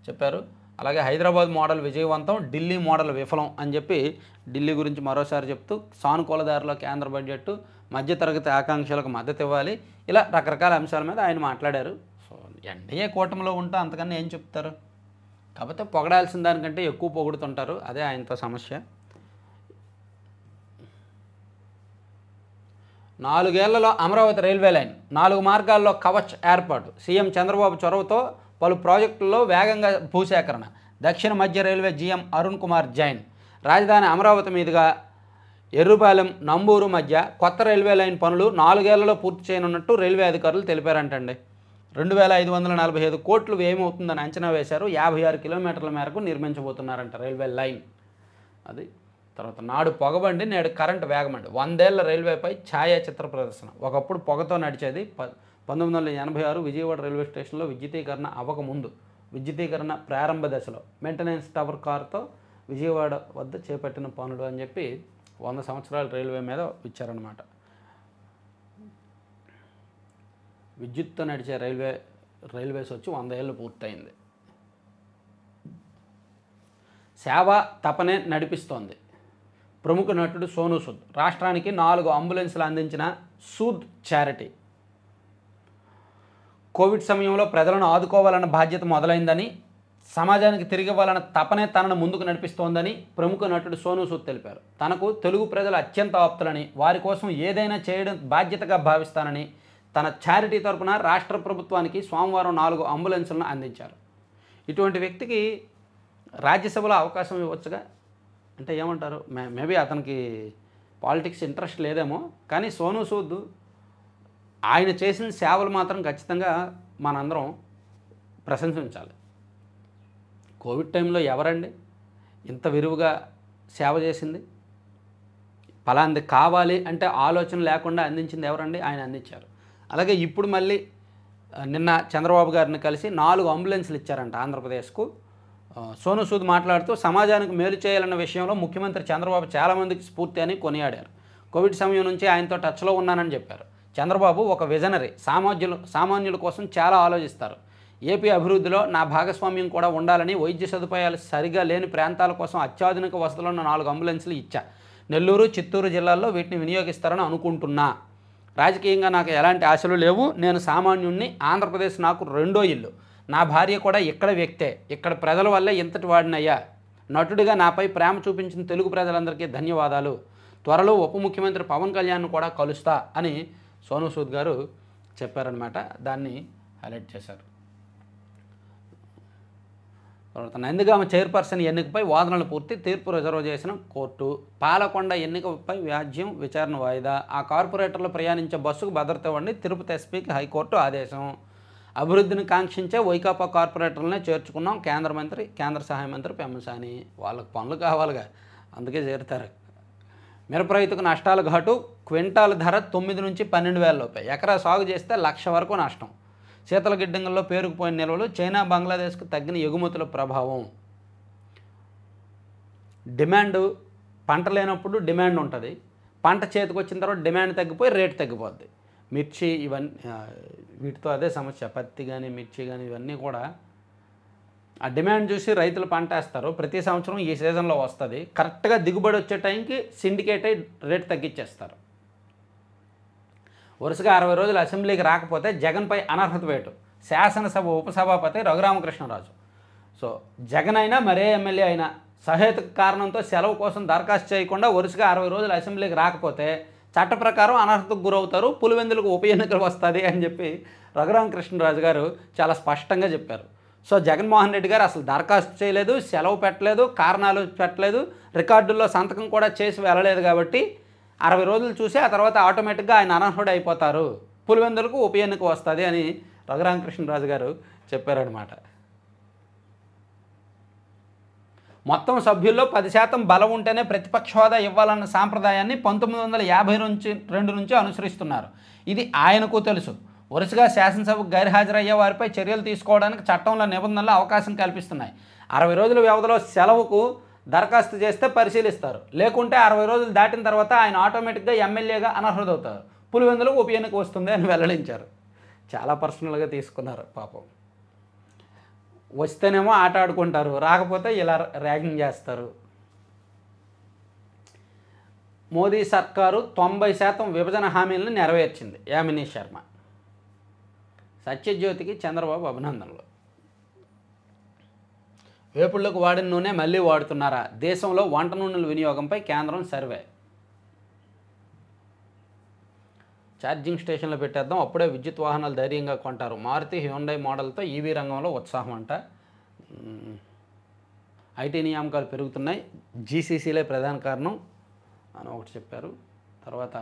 చెప్పారు. అలాగే హైదరాబాద్ మోడల్ విజయవంతం, ఢిల్లీ మోడల్ విఫలం అని చెప్పి ఢిల్లీ గురించి మరోసారి చెప్తూ సానుకూల దారిలో కేంద్ర బడ్జెట్, మధ్యతరగతి ఆకాంక్షలకు మద్దతు ఇవ్వాలి, ఇలా రకరకాల అంశాల మీద ఆయన మాట్లాడారు. సో ఎన్డీఏ కూటమిలో ఉంటే అంతకన్నా ఏం చెప్తారు, కాకపోతే పొగడాల్సిన దానికంటే ఎక్కువ పొగుడుతుంటారు, అదే ఆయనతో సమస్య. 4 ఏళ్లలో అమరావతి రైల్వే లైన్, 4 మార్గాల్లో కవచ్ ఏర్పాటు, సీఎం చంద్రబాబు చొరవతో పలు ప్రాజెక్టుల్లో వేగంగా భూసేకరణ. దక్షిణ మధ్య రైల్వే జీఎం అరుణ్ కుమార్ జైన్, రాజధాని అమరావతి మీదుగా ఎర్రుపాలెం, నంబూరు మధ్య కొత్త రైల్వే లైన్ పనులు 4 ఏళ్లలో పూర్తి చేయనున్నట్టు రైల్వే అధికారులు తెలిపారంటండి. 2545 కోట్లు వ్యయమవుతుందని అంచనా వేశారు. 56 కిలోమీటర్ల మేరకు నిర్మించబోతున్నారంట రైల్వే లైన్. అది తర్వాత నాడు పొగబండి నేడు కరెంటు వేగమండి, 100 ఏళ్ల రైల్వేపై ఛాయాచిత్ర ప్రదర్శన. ఒకప్పుడు పొగతో నడిచేది. 1986 విజయవాడ రైల్వే స్టేషన్లో విద్యుతీకరణ అవ్వకముందు, విద్యుతీకరణ ప్రారంభ దశలో మెయింటెనెన్స్ టవర్ కారుతో విజయవాడ వద్ద చేపట్టిన పనులు అని చెప్పి 100 సంవత్సరాల రైల్వే మీద ఇచ్చారనమాట. విద్యుత్తో నడిచే రైల్వేస్ వచ్చి 100 ఏళ్ళు పూర్తయింది. సేవ తపనే నడిపిస్తోంది. ప్రముఖ నటుడు సోనూ సూద్ రాష్ట్రానికి 4 అంబులెన్సులు అందించిన సూద్ చారిటీ. కోవిడ్ సమయంలో ప్రజలను ఆదుకోవాలన్న బాధ్యత మొదలైందని, సమాజానికి తిరిగి ఇవ్వాలన్న తపనే తనను ముందుకు నడిపిస్తోందని ప్రముఖ నటుడు సోనూ సూద్ తెలిపారు. తనకు తెలుగు ప్రజలు అత్యంత ఆప్తులని, వారి కోసం ఏదైనా చేయడం బాధ్యతగా భావిస్తానని తన చారిటీ తరపున రాష్ట్ర ప్రభుత్వానికి సోమవారం 4 అంబులెన్సులను అందించారు. ఇటువంటి వ్యక్తికి రాజ్యసభలో అవకాశం ఇవ్వచ్చుగా, అంటే ఏమంటారు, మేబీ అతనికి పాలిటిక్స్ ఇంట్రెస్ట్ లేదేమో, కానీ సోనూ సూద్ ఆయన చేసిన సేవలు మాత్రం ఖచ్చితంగా మనందరం ప్రశంసించాలి. కోవిడ్ టైంలో ఎవరండి ఇంత విరివిగా సేవ చేసింది? ఫలాంది కావాలి అంటే ఆలోచన లేకుండా అందించింది ఎవరండి? ఆయన అందించారు. అలాగే ఇప్పుడు మళ్ళీ నిన్న చంద్రబాబు గారిని కలిసి 4 అంబులెన్స్లు ఇచ్చారంట ఆంధ్రప్రదేశ్కు. సోనూ సూద్ మాట్లాడుతూ సమాజానికి మేలు చేయాలన్న విషయంలో ముఖ్యమంత్రి చంద్రబాబు చాలామందికి స్ఫూర్తి అని కొనియాడారు. కోవిడ్ సమయం నుంచి ఆయనతో టచ్లో ఉన్నానని చెప్పారు. చంద్రబాబు ఒక విజనరీ, సామాన్యుల కోసం చాలా ఆలోచిస్తారు. ఏపీ అభివృద్ధిలో నా భాగస్వామ్యం కూడా ఉండాలని వైద్య సదుపాయాలు సరిగా లేని ప్రాంతాల కోసం అత్యాధునిక వసతులున్న 4 అంబులెన్సులు ఇచ్చా. నెల్లూరు, చిత్తూరు జిల్లాల్లో వీటిని వినియోగిస్తారని అనుకుంటున్నా. రాజకీయంగా నాకు ఎలాంటి ఆశలు లేవు. నేను సామాన్యుణ్ణి. ఆంధ్రప్రదేశ్ నాకు రెండో ఇల్లు. నా భార్య కూడా ఇక్కడ వ్యక్తే. ఇక్కడ ప్రజల వల్లే ఇంతటి వాడినయ్యా. నటుడిగా నాపై ప్రేమ చూపించిన తెలుగు ప్రజలందరికీ ధన్యవాదాలు. త్వరలో ఉప ముఖ్యమంత్రి పవన్ కళ్యాణ్ను కూడా కలుస్తా అని సోనూ సూద్ గారు చెప్పారనమాట. దాన్ని హైలైట్ చేశారు. తర్వాత నందిగామ చైర్పర్సన్ ఎన్నికపై వాదనలు పూర్తి, తీర్పు రిజర్వ్ చేసిన కోర్టు. పాలకొండ ఎన్నికపై వ్యాజ్యం, విచారణ వాయిదా. ఆ కార్పొరేటర్లు ప్రయాణించే బస్సుకు భద్రత ఇవ్వండి, తిరుపతి ఎస్పీకి హైకోర్టు ఆదేశం. అభివృద్ధిని కాంక్షించే వైకాపా కార్పొరేటర్లనే చేర్చుకున్నాం కేంద్ర సహాయ మంత్రి పెమ్మసాని. వాళ్ళకి పనులు కావాలిగా, అందుకే చేరుతారు. మిరప రైతుకు నష్టాలు ఘాటు, క్వింటాల్ ధర 9 నుంచి 12,000 లోపే. ఎకరా సాగు చేస్తే 1,00,000 వరకు నష్టం. శీతల గిడ్డంగుల్లో పేరుకుపోయిన నిల్వలు, చైనా బంగ్లాదేశ్కు తగ్గిన ఎగుమతుల ప్రభావం. డిమాండ్, పంట లేనప్పుడు డిమాండ్ ఉంటుంది, పంట చేతికి వచ్చిన తర్వాత డిమాండ్ తగ్గిపోయి రేటు తగ్గిపోద్ది. మిర్చి ఇవన్నీ వీటితో అదే సమస్య. పత్తి కానీ మిర్చి కానీ ఇవన్నీ కూడా ఆ డిమాండ్ చూసి రైతులు పంట వేస్తారు. ప్రతి సంవత్సరం ఈ సీజన్లో వస్తుంది, కరెక్ట్గా దిగుబడి వచ్చే టైంకి సిండికేట్ అయ్యి రేటు తగ్గించేస్తారు. వరుసగా 60 రోజులు అసెంబ్లీకి రాకపోతే జగన్పై అనర్హత వేటు. శాసనసభ ఉపసభాపతి రఘురామకృష్ణరాజు. సో జగన్ అయినా మరే ఎమ్మెల్యే అయినా సహేతుక కారణంతో సెలవు కోసం దరఖాస్తు చేయకుండా వరుసగా 60 రోజులు అసెంబ్లీకి రాకపోతే చట్ట ప్రకారం అనర్హతకు గురవుతారు, పులివెందులకు ఉప ఎన్నికలు వస్తుంది అని చెప్పి రఘురామకృష్ణరాజు గారు చాలా స్పష్టంగా చెప్పారు. సో జగన్మోహన్ రెడ్డి గారు అసలు దరఖాస్తు చేయలేదు, సెలవు పెట్టలేదు, కారణాలు పెట్టలేదు, రికార్డుల్లో సంతకం కూడా చేసి వెళ్ళలేదు. కాబట్టి 60 రోజులు చూసి ఆ తర్వాత ఆటోమేటిక్గా ఆయన అనర్హుడు అయిపోతారు, పులివెందులకు ఉప ఎన్నిక వస్తుంది అని రఘురామకృష్ణరాజు గారు చెప్పారనమాట. మొత్తం సభ్యుల్లో 10% బలం ఉంటేనే ప్రతిపక్ష హోదా ఇవ్వాలన్న సాంప్రదాయాన్ని 1952 నుంచి అనుసరిస్తున్నారు. ఇది ఆయనకు తెలుసు. వరుసగా శాసనసభకు గైర్హాజరయ్యే వారిపై చర్యలు తీసుకోవడానికి చట్టంలో నిబంధనలు అవకాశం కల్పిస్తున్నాయి. 60 రోజుల వ్యవధిలో సెలవుకు దరఖాస్తు చేస్తే పరిశీలిస్తారు, లేకుంటే 60 రోజులు దాటిన తర్వాత ఆయన ఆటోమేటిక్గా ఎమ్మెల్యేగా అనర్హుడవుతారు, పులివెందులకు ఉప ఎన్నిక వస్తుంది అని వెల్లడించారు. చాలా పర్సనల్గా తీసుకున్నారు పాపం. వస్తేనేమో ఆట ఆడుకుంటారు, రాకపోతే ఇలా ర్యాగింగ్ చేస్తారు. మోదీ సర్కారు 90% విభజన హామీలను నెరవేర్చింది. యామిని శర్మ. సత్యజ్యోతికి చంద్రబాబు అభినందనలు. వేపుళ్లకు వాడిన నూనె మళ్ళీ వాడుతున్నారా? దేశంలో వంట నూనెల వినియోగంపై కేంద్రం సర్వే. ఛార్జింగ్ స్టేషన్లో పెట్టేద్దాం, అప్పుడే విద్యుత్ వాహనాలు ధైర్యంగా కొంటారు. మారుతి హ్యుండై మోడల్తో ఈవీ రంగంలో ఉత్సాహం అంట. ఐటీ నియామకాలు పెరుగుతున్నాయి, జీసీసీలే ప్రధాన కారణం అని ఒకటి చెప్పారు. తర్వాత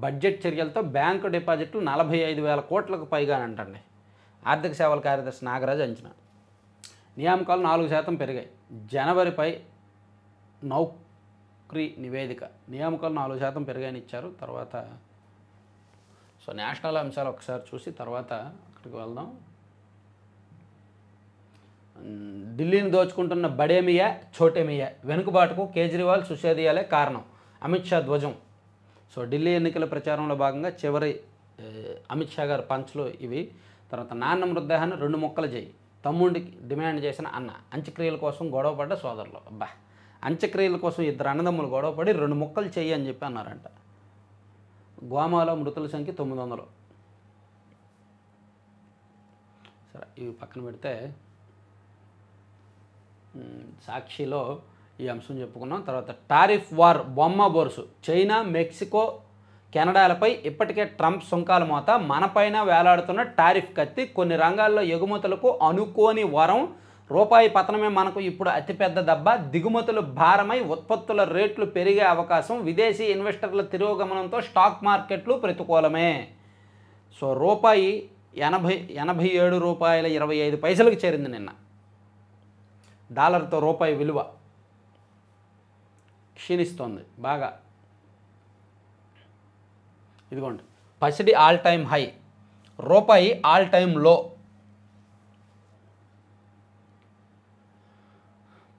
బడ్జెట్ చర్యలతో బ్యాంకు డిపాజిట్లు 45,000 కోట్లకు పైగా అంటండి. ఆర్థిక సేవల కార్యదర్శి నాగరాజు అంచనా. నియామకాలు 4% పెరిగాయి. జనవరిపై నౌకరీ నివేదిక. నియామకాలు 4% పెరిగాయని ఇచ్చారు. తర్వాత సో నేషనల్ అంశాలు ఒకసారి చూసి తర్వాత అక్కడికి వెళ్దాం. ఢిల్లీని దోచుకుంటున్న బడేమియా ఛోటేమియా, వెనుకబాటుకు కేజ్రీవాల్ సుషేదియాలే కారణం. అమిత్ షా ధ్వజం. సో ఢిల్లీ ఎన్నికల ప్రచారంలో భాగంగా చివరి అమిత్ షా గారి పంచ్లు ఇవి. తర్వాత నాన్న మృతదేహాన్ని 2 ముక్కలు చేయి, తమ్ముడికి డిమాండ్ చేసిన అన్న. అంత్యక్రియల కోసం గొడవపడ్డ సోదరులు. అబ్బా, అంత్యక్రియల కోసం 2 అన్నదమ్ములు గొడవపడి 2 ముక్కలు చెయ్యి అని చెప్పి అన్నారంట. గ్వామాలో మృతుల సంఖ్య 900. సరే, ఇవి పక్కన పెడితే సాక్షిలో ఈ అంశం చెప్పుకున్నాం. తర్వాత టారిఫ్ వార్ బొమ్మ బొరుసు. చైనా, మెక్సికో, కెనడాలపై ఇప్పటికే ట్రంప్ సుంకాల మోత. మనపైన వేలాడుతున్న టారిఫ్ కత్తి. కొన్ని రంగాల్లో ఎగుమతులకు అనుకోని వరం. రూపాయి పతనమే మనకు ఇప్పుడు అతిపెద్ద దెబ్బ. దిగుమతులు భారమై ఉత్పత్తుల రేట్లు పెరిగే అవకాశం. విదేశీ ఇన్వెస్టర్ల తిరోగమనంతో స్టాక్ మార్కెట్లు ప్రతికూలమే. సో రూపాయి 87 రూపాయల 25 పైసలకు చేరింది నిన్న. డాలర్తో రూపాయి విలువ క్షీణిస్తోంది బాగా. ఇదిగోండి, పసిడి ఆల్ టైమ్ హై, రూపాయి ఆల్ టైమ్ లో.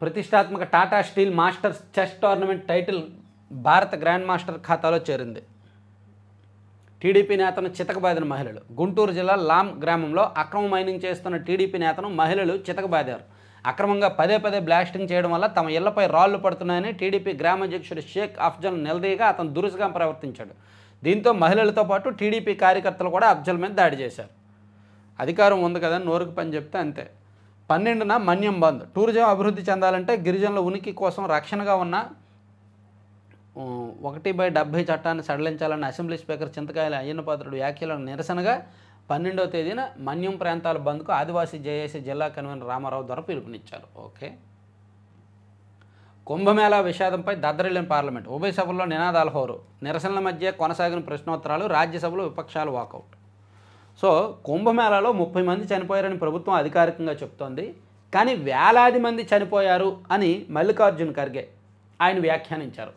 ప్రతిష్టాత్మక Tata steel masters chess tournament title భారత గ్రాండ్ మాస్టర్ ఖాతాలో చేరింది. టీడీపీ నేతను చితకబాదిన మహిళలు. గుంటూరు జిల్లా లాం గ్రామంలో అక్రమ మైనింగ్ చేస్తున్న టీడీపీ నేతను మహిళలు చితకబాదారు. అక్రమంగా పదే బ్లాస్టింగ్ చేయడం వల్ల తమ ఇళ్లపై రాళ్లు పడుతున్నాయని టీడీపీ గ్రామాధ్యక్షుడు షేక్ అఫ్జల్ నిలదీయగా అతను దురుసుగా ప్రవర్తించాడు. దీంతో మహిళలతో పాటు టీడీపీ కార్యకర్తలు కూడా అఫ్జల్ మీద దాడి చేశారు. అధికారం ఉంది కదా, నోరుకు పని చెప్తే అంతే. 12న మన్యం బంద్. టూరిజం అభివృద్ధి చెందాలంటే గిరిజనుల ఉనికి కోసం రక్షణగా ఉన్న 1/70 చట్టాన్ని సడలించాలని అసెంబ్లీ స్పీకర్ చింతకాయల అయ్యన్నపాత్రుడు వ్యాఖ్యలను నిరసనగా 12వ తేదీన మన్యం ప్రాంతాల బంద్కు ఆదివాసీ జేఏసీ జిల్లా కన్వీనర్ రామారావు ద్వారా పిలుపునిచ్చారు. ఓకే. కుంభమేళా విషాదంపై దద్దరిల్లిన పార్లమెంట్, ఉభయ సభల్లో నినాదాల హోరు, నిరసనల మధ్య కొనసాగిన ప్రశ్నోత్తరాలు, రాజ్యసభలో విపక్షాలు వాకౌట్. సో కుంభమేళాలో 30 మంది చనిపోయారని ప్రభుత్వం అధికారికంగా చెప్తోంది. కానీ వేలాది మంది చనిపోయారు అని మల్లికార్జున్ ఖర్గే ఆయన వ్యాఖ్యానించారు.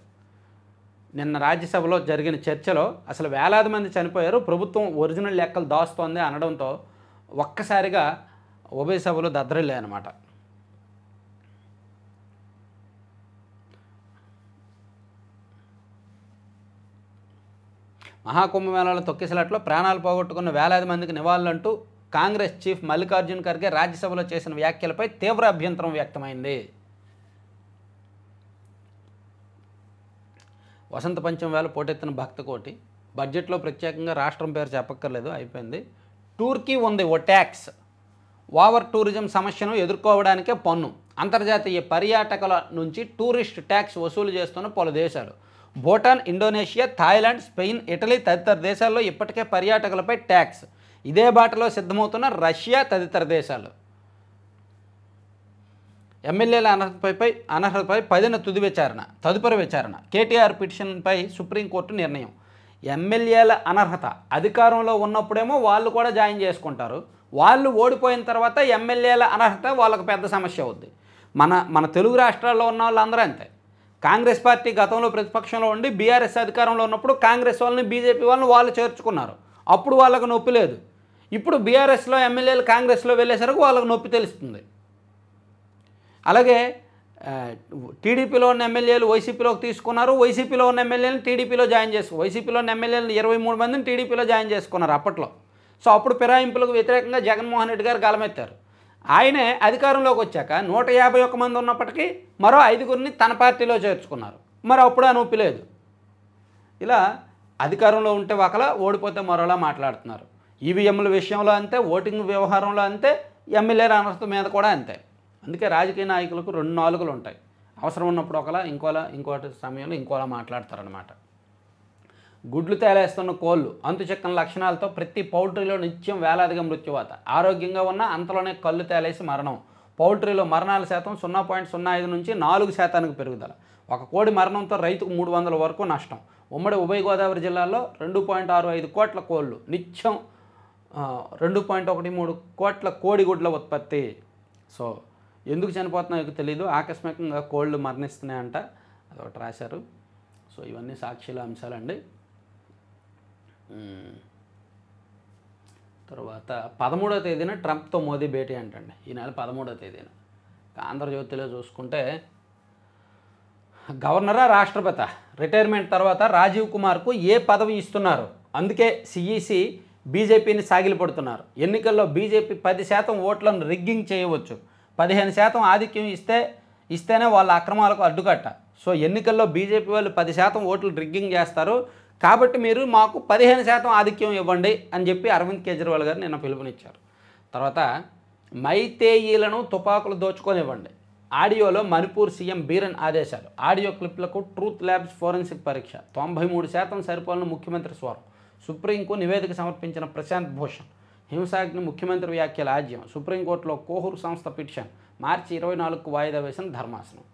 నిన్న రాజ్యసభలో జరిగిన చర్చలో అసలు వేలాది మంది చనిపోయారు, ప్రభుత్వం ఒరిజినల్ లెక్కలు దాస్తోంది అనడంతో ఒక్కసారిగా ఉభయ సభలు దద్దరిల్లాయి అన్నమాట. మహాకుంభమేళాలో తొక్కిసలాట్లో ప్రాణాలు పోగొట్టుకున్న వేలాది మందికి నివాళులంటూ కాంగ్రెస్ చీఫ్ మల్లికార్జున్ ఖర్గే రాజ్యసభలో చేసిన వ్యాఖ్యలపై తీవ్ర అభ్యంతరం వ్యక్తమైంది. వసంత పంచమి వేళ పోటెత్తిన భక్తకోటి, బడ్జెట్లో ప్రత్యేకంగా రాష్ట్రం పేరు చెప్పక్కర్లేదు, అయిపోయింది. టూర్కీ ఉంది ఓ ట్యాక్స్, ఓవర్ టూరిజం సమస్యను ఎదుర్కోవడానికే పన్ను, అంతర్జాతీయ పర్యాటకుల నుంచి టూరిస్ట్ ట్యాక్స్ వసూలు చేస్తున్న పలు దేశాలు. Bhutan, Indonesia, Thailand, Spain, Italy తదితర దేశాల్లో ఇప్పటికే పర్యాటకులపై ట్యాక్స్. ఇదే బాటలో సిద్ధమవుతున్న రష్యా తదితర దేశాలు. ఎమ్మెల్యేల అనర్హతపై 10న తదుపరి విచారణ. కేటీఆర్ పిటిషన్పై సుప్రీంకోర్టు నిర్ణయం. ఎమ్మెల్యేల అనర్హత అధికారంలో ఉన్నప్పుడేమో వాళ్ళు కూడా జాయిన్ చేసుకుంటారు, వాళ్ళు ఓడిపోయిన తర్వాత ఎమ్మెల్యేల అనర్హత వాళ్ళకు పెద్ద సమస్య అవుద్ది. మన తెలుగు రాష్ట్రాల్లో ఉన్న వాళ్ళందరూ అంతే. కాంగ్రెస్ పార్టీ గతంలో ప్రతిపక్షంలో ఉండి బీఆర్ఎస్ అధికారంలో ఉన్నప్పుడు కాంగ్రెస్ వాళ్ళని బీజేపీ వాళ్ళని వాళ్ళు చేర్చుకున్నారు, అప్పుడు వాళ్ళకు నొప్పి లేదు. ఇప్పుడు బీఆర్ఎస్లో ఎమ్మెల్యేలు కాంగ్రెస్లో వెళ్ళేసరికి వాళ్ళకు నొప్పి తెలుస్తుంది. అలాగే టీడీపీలో ఉన్న ఎమ్మెల్యేలు వైసీపీలోకి తీసుకున్నారు, వైసీపీలో ఉన్న ఎమ్మెల్యేలను టీడీపీలో జాయిన్ చేసుకున్నారు, వైసీపీలో ఉన్న ఎమ్మెల్యేలను 23 మందిని టీడీపీలో జాయిన్ చేసుకున్నారు అప్పట్లో. సో అప్పుడు ఫిరాయింపులకు వ్యతిరేకంగా జగన్మోహన్ రెడ్డి గారు గలమెత్తారు. ఆయనే అధికారంలోకి వచ్చాక 151 మంది ఉన్నప్పటికీ మరో 5గురిని తన పార్టీలో చేర్చుకున్నారు, మరి అప్పుడు ఆ నొప్పి లేదు. ఇలా అధికారంలో ఉంటే ఒకలా, ఓడిపోతే మరోలా మాట్లాడుతున్నారు. ఈవీఎంల విషయంలో అంతే, ఓటింగ్ వ్యవహారంలో అంతే, ఎమ్మెల్యేల అనర్హత మీద కూడా అంతే. అందుకే రాజకీయ నాయకులకు 2 నాలుగులు ఉంటాయి. అవసరం ఉన్నప్పుడు ఒకలా, ఇంకోటి సమయంలో ఇంకోలా మాట్లాడతారనమాట. గుడ్లు తేలేస్తున్న కోళ్ళు, అంతుచిక్కన లక్షణాలతో ప్రతి పౌల్ట్రీలో నిత్యం వేలాదిగా మృత్యువాత. ఆరోగ్యంగా ఉన్న అంతలోనే కళ్ళు తేలేసి మరణం. పౌల్ట్రీలో మరణాల శాతం 0.05 నుంచి 4% పెరుగుదల. ఒక కోడి మరణంతో రైతుకు 300 వరకు నష్టం. ఉమ్మడి ఉభయ గోదావరి జిల్లాలో 2.65 కోట్ల కోళ్ళు, నిత్యం 2.13 కోట్ల కోడిగుడ్ల ఉత్పత్తి. సో ఎందుకు చనిపోతున్నాయో తెలియదు, ఆకస్మికంగా కోళ్ళు మరణిస్తున్నాయంట, అదొకటి రాశారు. సో ఇవన్నీ సాక్షుల అంశాలండి. తర్వాత 13వ తేదీన ట్రంప్తో మోదీ భేటీ అంటండి, ఈ నెల 13వ తేదీన. ఆంధ్రజ్యోతిలో చూసుకుంటే గవర్నరా రాష్ట్రపతి రిటైర్మెంట్ తర్వాత రాజీవ్ కుమార్కు ఏ పదవి ఇస్తున్నారు, అందుకే సిఈసి బీజేపీని సాగిలిపడుతున్నారు. ఎన్నికల్లో బీజేపీ 10% ఓట్లను రిగ్గింగ్ చేయవచ్చు, 15% ఆధిక్యం ఇస్తేనే వాళ్ళ అక్రమాలకు అడ్డుకట్ట. సో ఎన్నికల్లో బీజేపీ వాళ్ళు 10% ఓట్లు రిగ్గింగ్ చేస్తారు, కాబట్టి మీరు మాకు 15% ఆధిక్యం ఇవ్వండి అని చెప్పి అరవింద్ కేజ్రీవాల్ గారు నిన్న పిలుపునిచ్చారు. తర్వాత మైతేయీలను తుపాకులు దోచుకొనివ్వండి, ఆడియోలో మణిపూర్ సీఎం బీరన్ ఆదేశాలు. ఆడియో క్లిప్లకు ట్రూత్ ల్యాబ్స్ ఫోరెన్సిక్ పరీక్ష. 93% సరిపోలను ముఖ్యమంత్రి స్వరం. సుప్రీంకు నివేదిక సమర్పించిన ప్రశాంత్ భూషణ్. హింసాగ్ని ముఖ్యమంత్రి వ్యాఖ్యల ఆజ్యం. సుప్రీంకోర్టులో కోహూర్ సంస్థ పిటిషన్. మార్చి 24కు వాయిదా వేసిన ధర్మాసనం.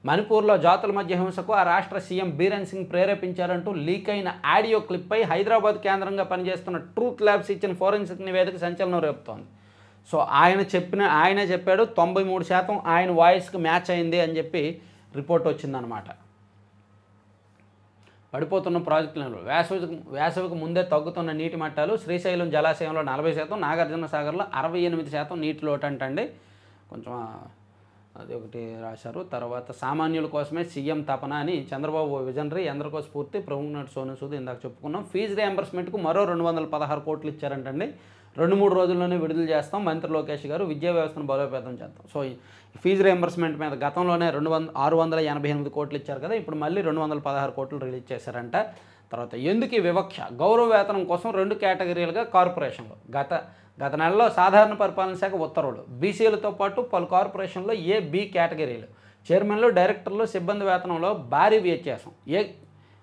మణిపూర్లో జాతుల మధ్య హింసకు ఆ రాష్ట్ర సీఎం బీరన్ సింగ్ ప్రేరేపించారంటూ లీక్ అయిన ఆడియో క్లిప్పై హైదరాబాద్ కేంద్రంగా పనిచేస్తున్న ట్రూత్ ల్యాబ్స్ ఇచ్చిన ఫోరెన్సిక్ నివేదిక సంచలనం రేపుతోంది. సో ఆయనే చెప్పాడు 93% ఆయన వాయిస్కి మ్యాచ్ అయింది అని చెప్పి రిపోర్ట్ వచ్చిందనమాట. పడిపోతున్న ప్రాజెక్టులను వేసవికి ముందే తగ్గుతున్న నీటి మట్టాలు. శ్రీశైలం జలాశయంలో 40%, నాగార్జున సాగర్లో 68% నీటి లోటంటండి. కొంచెం అది ఒకటి రాశారు. తర్వాత సామాన్యుల కోసమే సీఎం తపన అని చంద్రబాబు విజనరీ, ఎందరికో స్ఫూర్తి. ప్రముఖ నటి సోను సూద్ ఇందాక చెప్పుకున్నాం. ఫీజు రియంబర్స్మెంట్కు మరో 216 కోట్లు ఇచ్చారంటండి. 2-3 రోజుల్లోనే విడుదల చేస్తాం మంత్రి లోకేష్ గారు. విద్యా వ్యవస్థను బలోపేతం చేస్తాం. సో ఫీజు రియంబర్స్మెంట్ మీద గతంలోనే 688 కోట్లు ఇచ్చారు కదా, ఇప్పుడు మళ్ళీ 216 కోట్లు రిలీజ్ చేశారంట. తర్వాత ఎందుకు ఈ వివక్ష? గౌరవ వేతనం కోసం 2 కేటగిరీలుగా కార్పొరేషన్లు. గత నెలలో సాధారణ పరిపాలన శాఖ ఉత్తర్వులు. బీసీలతో పాటు పలు కార్పొరేషన్లో A, B కేటగిరీలు. చైర్మన్లు, డైరెక్టర్లు, సిబ్బంది వేతనంలో భారీ వ్యత్యాసం.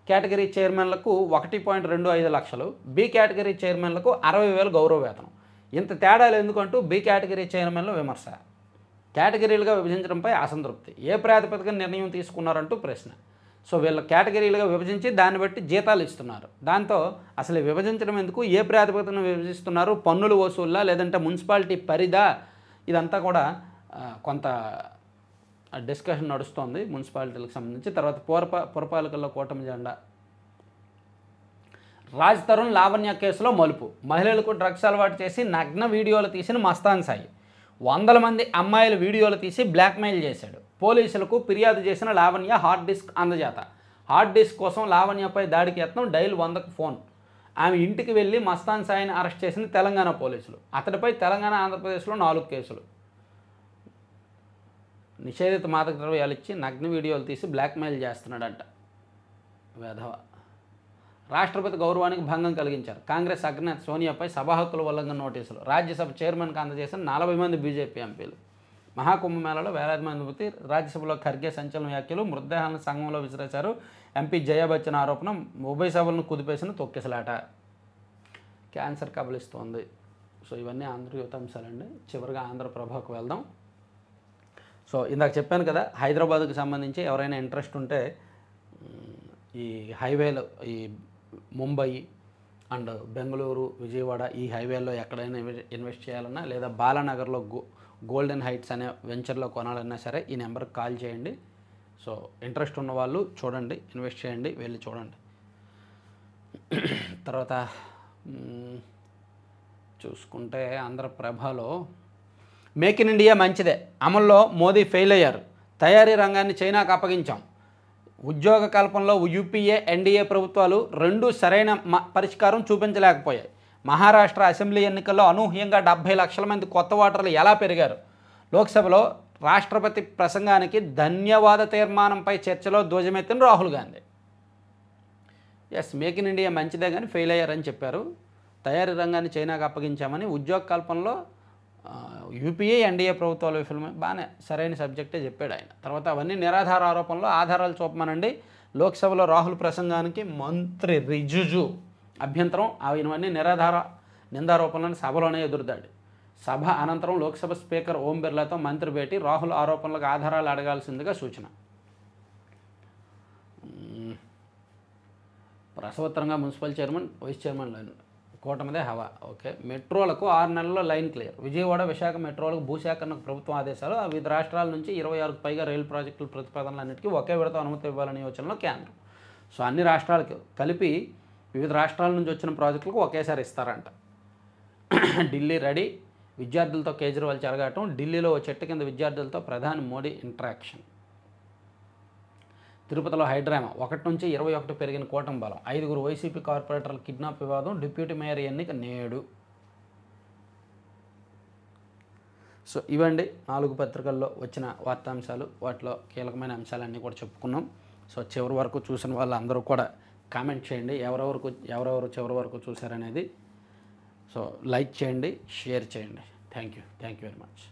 కేటగిరీ చైర్మన్లకు 1.25 లక్షలు, బి కేటగిరీ చైర్మన్లకు 60,000 గౌరవ వేతనం. ఇంత తేడాలు ఎందుకంటూ బి కేటగిరీ చైర్మన్ల విమర్శ. కేటగిరీలుగా విభజించడంపై అసంతృప్తి. ఏ ప్రాతిపదికన నిర్ణయం తీసుకున్నారంటూ ప్రశ్న. సో వీళ్ళ కేటగిరీలుగా విభజించి దాన్ని బట్టి జీతాలు ఇస్తున్నారు. దాంతో అసలు విభజించడం ఎందుకు, ఏ ప్రాతిపదికన విభజిస్తున్నారు, పన్నులు వసూళ్ళా లేదంటే మున్సిపాలిటీ పరిధా, ఇదంతా కూడా కొంత డిస్కషన్ నడుస్తోంది మున్సిపాలిటీలకు సంబంధించి. తర్వాత పురపాలికల్లో కూటమి జెండా. రాజ్ తరుణ్ లావణ్య కేసులో మలుపు. మహిళలకు డ్రగ్స్ అలవాటు చేసి నగ్న వీడియోలు తీసిన మస్తాన్ సాయి 100 మంది అమ్మాయిల వీడియోలు తీసి బ్లాక్మెయిల్ చేశాడు. పోలీసులకు ఫిర్యాదు చేసిన లావణ్య హార్డ్ డిస్క్ అందజేత. హార్డ్ డిస్క్ కోసం లావణ్యపై దాడికి యత్నం, డైల్ 100కు ఫోన్. ఆమె ఇంటికి వెళ్ళి మస్తాన్ సాయిని అరెస్ట్ చేసిన తెలంగాణ పోలీసులు. అతడిపై తెలంగాణ, ఆంధ్రప్రదేశ్లో 4 కేసులు. నిషేధిత మాదక ద్రవ్యాలు ఇచ్చి నగ్న వీడియోలు తీసి బ్లాక్మెయిల్ చేస్తున్నాడంట వేధవ. రాష్ట్రపతి గౌరవానికి భంగం కలిగించారు. కాంగ్రెస్ అగ్రనేత సోనియాపై సభా హక్కుల ఉల్లంఘన నోటీసులు. రాజ్యసభ చైర్మన్కి అందజేసిన 40 మంది బీజేపీ ఎంపీలు. మహాకుంభమేళలో వేలాది మంది మృతి. రాజ్యసభలో ఖర్గే సంచలన వ్యాఖ్యలు. మృతదేహాలను సంఘంలో విసిరేశారు. ఎంపీ జయా బచ్చన్ ఆరోపణ. ఉభయ సభలను కుదిపేసిన తొక్కిసలాట. క్యాన్సర్ కబలిస్తోంది. సో ఇవన్నీ ఆంధ్రజ్యోతి అంశాలండి. చివరిగా ఆంధ్రప్రభకు వెళ్దాం. సో ఇందాక చెప్పాను కదా, హైదరాబాద్కి సంబంధించి ఎవరైనా ఇంట్రెస్ట్ ఉంటే ఈ హైవేలో ఈ ముంబై అండ్ బెంగళూరు, విజయవాడ ఈ హైవేలో ఎక్కడైనా ఇన్వెస్ట్ చేయాలన్నా లేదా బాలానగర్లో గోల్డెన్ హైట్స్ అనే వెంచర్లో కొనాలన్నా సరే ఈ నెంబర్కి కాల్ చేయండి. సో ఇంట్రెస్ట్ ఉన్న వాళ్ళు చూడండి, ఇన్వెస్ట్ చేయండి, వెళ్ళి చూడండి. తర్వాత చూసుకుంటే ఆంధ్రప్రభలో మేక్ ఇన్ ఇండియా మంచిదే, అమల్లో మోదీ ఫెయిల్ అయ్యారు. తయారీ రంగాన్ని చైనాకు అప్పగించాం. ఉద్యోగ కల్పనలో యూపీఏ, ఎన్డీఏ ప్రభుత్వాలు రెండూ సరైన పరిష్కారం చూపించలేకపోయాయి. మహారాష్ట్ర అసెంబ్లీ ఎన్నికల్లో అనూహ్యంగా 70 లక్షల మంది కొత్త ఓటర్లు ఎలా పెరిగారు. లోక్సభలో రాష్ట్రపతి ప్రసంగానికి ధన్యవాద తీర్మానంపై చర్చలో ధ్వజమెత్తిన Rahul Gandhi. Yes, make in India మంచిదే కానీ ఫెయిల్ అయ్యారని చెప్పారు. తయారీ రంగాన్ని చైనాకు అప్పగించామని, ఉద్యోగ కల్పనలో యూపీఏ, ఎన్డీఏ ప్రభుత్వాల విఫలమే, బాగానే సరైన సబ్జెక్టే చెప్పాడు ఆయన. తర్వాత అవన్నీ నిరాధార ఆరోపణలు, ఆధారాలు చూపమనండి. లోక్సభలో రాహుల్ ప్రసంగానికి మంత్రి రిజిజు అభ్యంతరం. అవన్నీ నిందారోపణలను సభలోనే ఎదురుదాడి. సభ అనంతరం లోక్సభ స్పీకర్ ఓం బిర్లాతో మంత్రి భేటీ. రాహుల్ ఆరోపణలకు ఆధారాలు అడగాల్సిందిగా సూచన. ప్రసవోత్తరంగా municipal chairman, vice chairman line కూటమిదే హవా. ఓకే, మెట్రోలకు 6 నెలల్లో లైన్ క్లియర్. విజయవాడ, విశాఖ మెట్రోలకు భూసేకరణకు ప్రభుత్వం ఆదేశాలు. వివిధ రాష్ట్రాల నుంచి 26కు పైగా రైలు ప్రాజెక్టుల ప్రతిపాదనలన్నింటికీ ఒకే విడత అనుమతి ఇవ్వాలనే యోచనలో కేంద్రం. సో అన్ని రాష్ట్రాలకు కలిపి వివిధ రాష్ట్రాల నుంచి వచ్చిన ప్రాజెక్టులకు ఒకేసారి ఇస్తారంట. ఢిల్లీ రెడీ. విద్యార్థులతో కేజ్రీవాల్ చెలగాటం. ఢిల్లీలో ఓ చెట్టు కింద విద్యార్థులతో ప్రధాని మోడీ ఇంటరాక్షన్. తిరుపతిలో హైడ్రామా. 1 నుంచి 21 పెరిగిన కూటమి బలం. 5గురు వైసీపీ కార్పొరేటర్ల కిడ్నాప్ వివాదం. డిప్యూటీ మేయర్ ఎన్నిక నేడు. సో ఇవండి 4 పత్రికల్లో వచ్చిన వార్తాంశాలు. వాటిలో కీలకమైన అంశాలన్నీ కూడా చెప్పుకున్నాం. సో చివరి వరకు చూసిన వాళ్ళందరూ కూడా కామెంట్ చేయండి, ఎవరెవరు చివరి వరకు చూశారనేది. సో లైక్ చేయండి, షేర్ చేయండి. Thank you very much.